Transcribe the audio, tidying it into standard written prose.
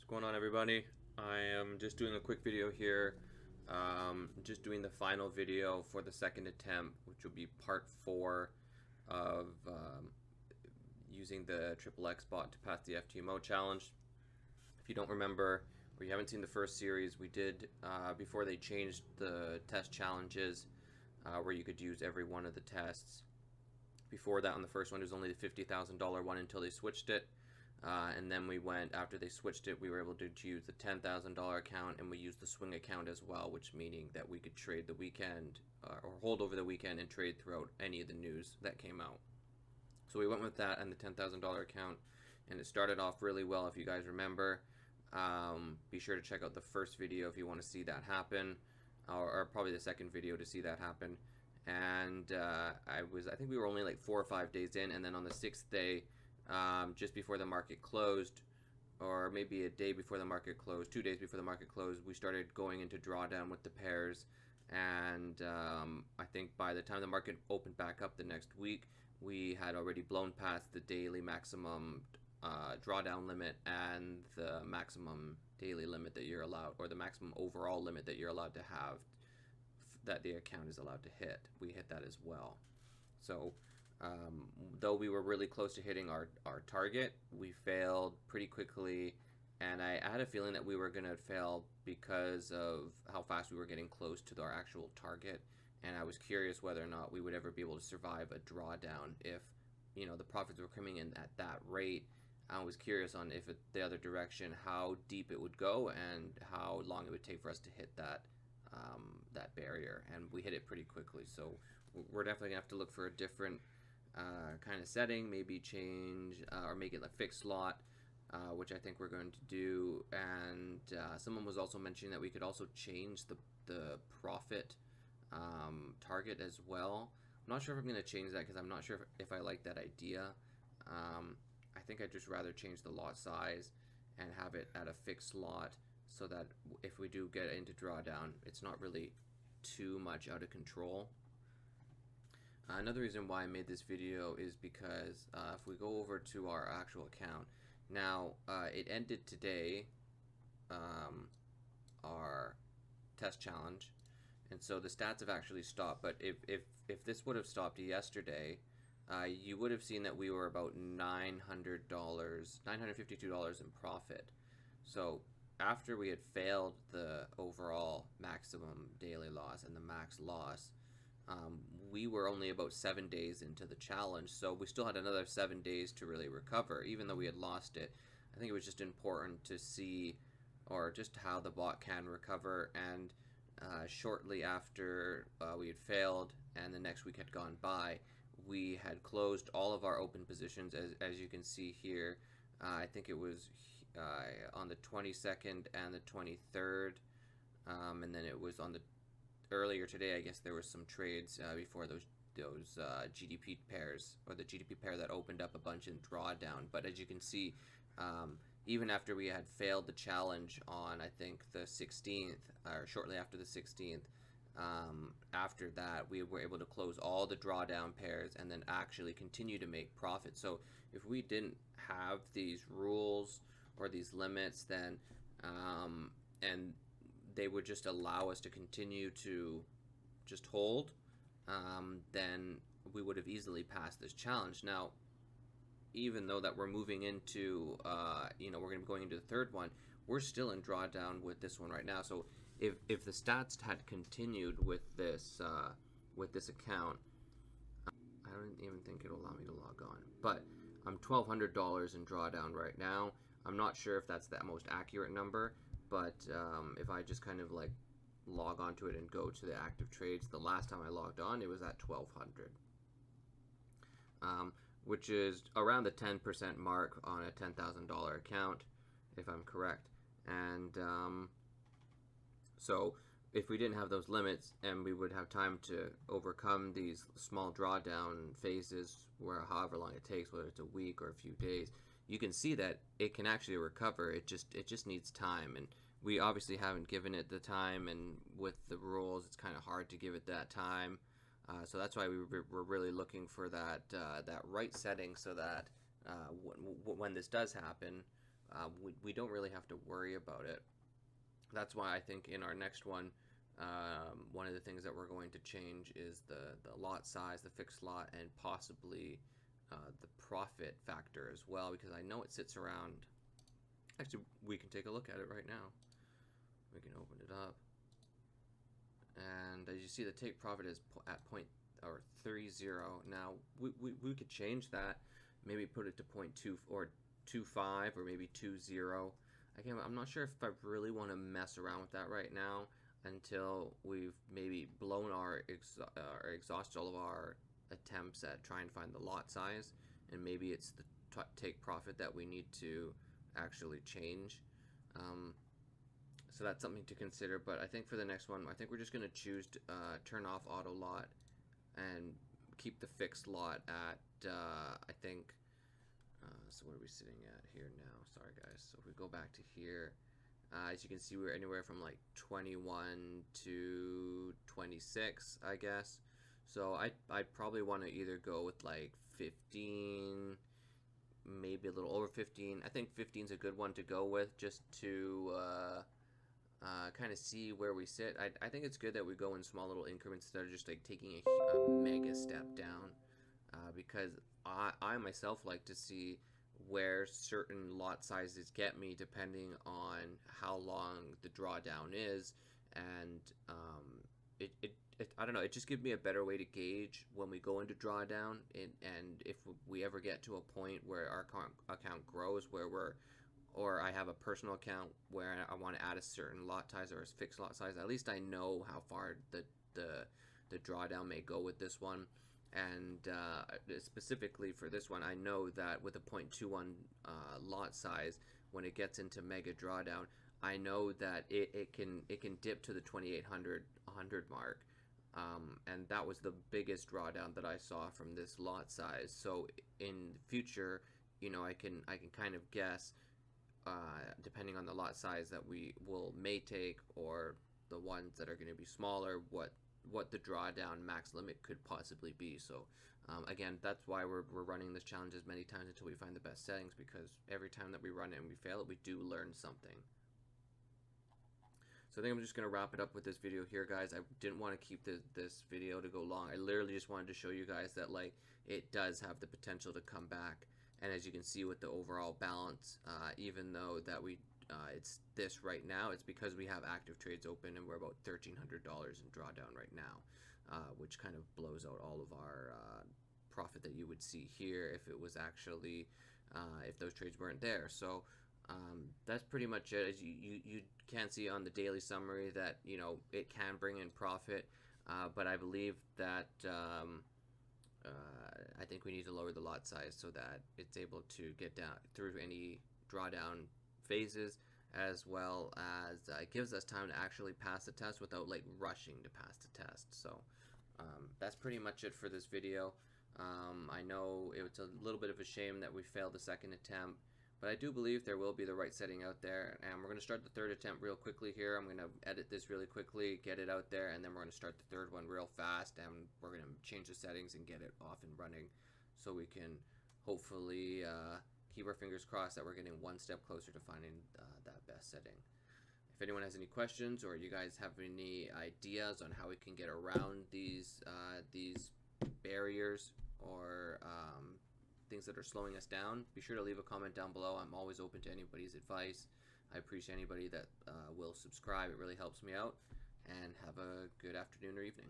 What's going on, everybody? I am just doing a quick video here, just doing the final video for the second attempt, which will be part 4 of using the XXX bot to pass the FTMO challenge. If you don't remember, or you haven't seen the first series, we did, before they changed the test challenges, where you could use every one of the tests. Before that, on the first one, it was only the $50,000 one until they switched it. And then we went, after they switched it, we were able to use the $10,000 account, and we used the swing account as well, which meaning that we could trade the weekend, or hold over the weekend and trade throughout any of the news that came out. So we went with that and the $10,000 account, and it started off really well, if you guys remember. Be sure to check out the first video if you want to see that happen, or probably the second video to see that happen. And I think we were only like 4 or 5 days in, and then on the 6th day, just before the market closed, or maybe a day before the market closed, 2 days before the market closed, we started going into drawdown with the pairs. And I think by the time the market opened back up the next week, we had already blown past the daily maximum drawdown limit and the maximum daily limit that you're allowed, or the maximum overall limit that you're allowed to have, that the account is allowed to hit. We hit that as well. So though we were really close to hitting our target, we failed pretty quickly, and I had a feeling that we were going to fail because of how fast we were getting close to our actual target, and I was curious whether or not we would ever be able to survive a drawdown if, you know, the profits were coming in at that rate. I was curious on if the other direction, how deep it would go and how long it would take for us to hit that that barrier, and we hit it pretty quickly. So we're definitely gonna have to look for a different kind of setting, maybe change or make it a fixed lot, which I think we're going to do. And someone was also mentioning that we could also change the profit target as well. I'm not sure if I'm going to change that because I'm not sure if I like that idea. I think I'd just rather change the lot size and have it at a fixed lot, so that if we do get into drawdown, it's not really too much out of control. Another reason why I made this video is because if we go over to our actual account, now it ended today, our test challenge, and so the stats have actually stopped. But if this would have stopped yesterday, you would have seen that we were about $952 in profit. So after we had failed the overall maximum daily loss and the max loss, we were only about 7 days into the challenge, so we still had another 7 days to really recover, even though we had lost it. I think it was just important to see, or just how the bot can recover. And shortly after we had failed and the next week had gone by, we had closed all of our open positions, as you can see here. I think it was on the 22nd and the 23rd, and then it was on the earlier today. I guess there were some trades before those GDP pairs, or the GDP pair that opened up a bunch in drawdown. But as you can see, even after we had failed the challenge on, I think, the 16th, or shortly after the 16th, after that we were able to close all the drawdown pairs and then actually continue to make profit. So if we didn't have these rules or these limits, then and they would just allow us to continue to just hold, then we would have easily passed this challenge. Now, even though that we're moving into, you know, we're going to be going into the third one, we're still in drawdown with this one right now. So if the stats had continued with this account, I don't even think it'll allow me to log on. But I'm $1,200 in drawdown right now. I'm not sure if that's the most accurate number, but if I just kind of like log onto it and go to the active trades, the last time I logged on, it was at 1,200, which is around the 10% mark on a $10,000 account, if I'm correct. And so if we didn't have those limits, and we would have time to overcome these small drawdown phases, where however long it takes, whether it's a week or a few days, you can see that it can actually recover. It just needs time, and we obviously haven't given it the time, and with the rules it's kind of hard to give it that time. So that's why we're really looking for that right setting, so that when this does happen, we don't really have to worry about it. That's why I think in our next one, one of the things that we're going to change is the lot size, the fixed lot, and possibly the profit factor as well, because I know it sits around. Actually, we can take a look at it right now. We can open it up, and as you see, the take profit is at 0.30. Now we could change that, maybe put it to 0.2 or 2.5 or maybe 2.0. Again, I'm not sure if I really want to mess around with that right now until we've maybe blown or exhausted all of our attempts at trying to find the lot size, and maybe it's the take profit that we need to actually change. So that's something to consider. But I think for the next one, I think we're just going to choose to turn off auto lot and keep the fixed lot at I think. So what are we sitting at here now? Sorry guys. So if we go back to here, as you can see, we're anywhere from like 21 to 26, I guess. So I'd probably want to either go with like 15, maybe a little over 15. I think 15 is a good one to go with, just to kind of see where we sit. I think it's good that we go in small little increments instead of just like taking a mega step down, because I myself like to see where certain lot sizes get me depending on how long the drawdown is, and I don't know, it just gives me a better way to gauge when we go into drawdown, and if we ever get to a point where our account grows, or I have a personal account where I want to add a certain lot size or a fixed lot size, at least I know how far the drawdown may go with this one. And specifically for this one, I know that with a 0.21 lot size, when it gets into mega drawdown, I know that it can dip to the 2,800 mark, and that was the biggest drawdown that I saw from this lot size. So in the future, you know, I can kind of guess, depending on the lot size that we may take, or the ones that are going to be smaller, what the drawdown max limit could possibly be. So again, that's why we're running this challenge as many times until we find the best settings, because every time that we run it and we fail it, we do learn something. So I think I'm just going to wrap it up with this video here, guys. I didn't want to keep this video to go long. I literally just wanted to show you guys that, like, it does have the potential to come back. And as you can see with the overall balance, even though that it's this right now, it's because we have active trades open, and we're about $1,300 in drawdown right now, which kind of blows out all of our profit that you would see here if it was actually if those trades weren't there. So that's pretty much it. As you can see on the daily summary that, you know, it can bring in profit, but I believe that I think we need to lower the lot size so that it's able to get down through any drawdown phases, as well as it gives us time to actually pass the test without like rushing to pass the test. So that's pretty much it for this video. I know it's a little bit of a shame that we failed the second attempt, but I do believe there will be the right setting out there, and we're going to start the third attempt real quickly here. I'm going to edit this really quickly, get it out there, and then we're going to start the third one real fast, and we're going to change the settings and get it off and running so we can hopefully keep our fingers crossed that we're getting one step closer to finding that best setting. If anyone has any questions, or you guys have any ideas on how we can get around these barriers or things that are slowing us down, be sure to leave a comment down below. I'm always open to anybody's advice. I appreciate anybody that will subscribe. It really helps me out. And have a good afternoon or evening.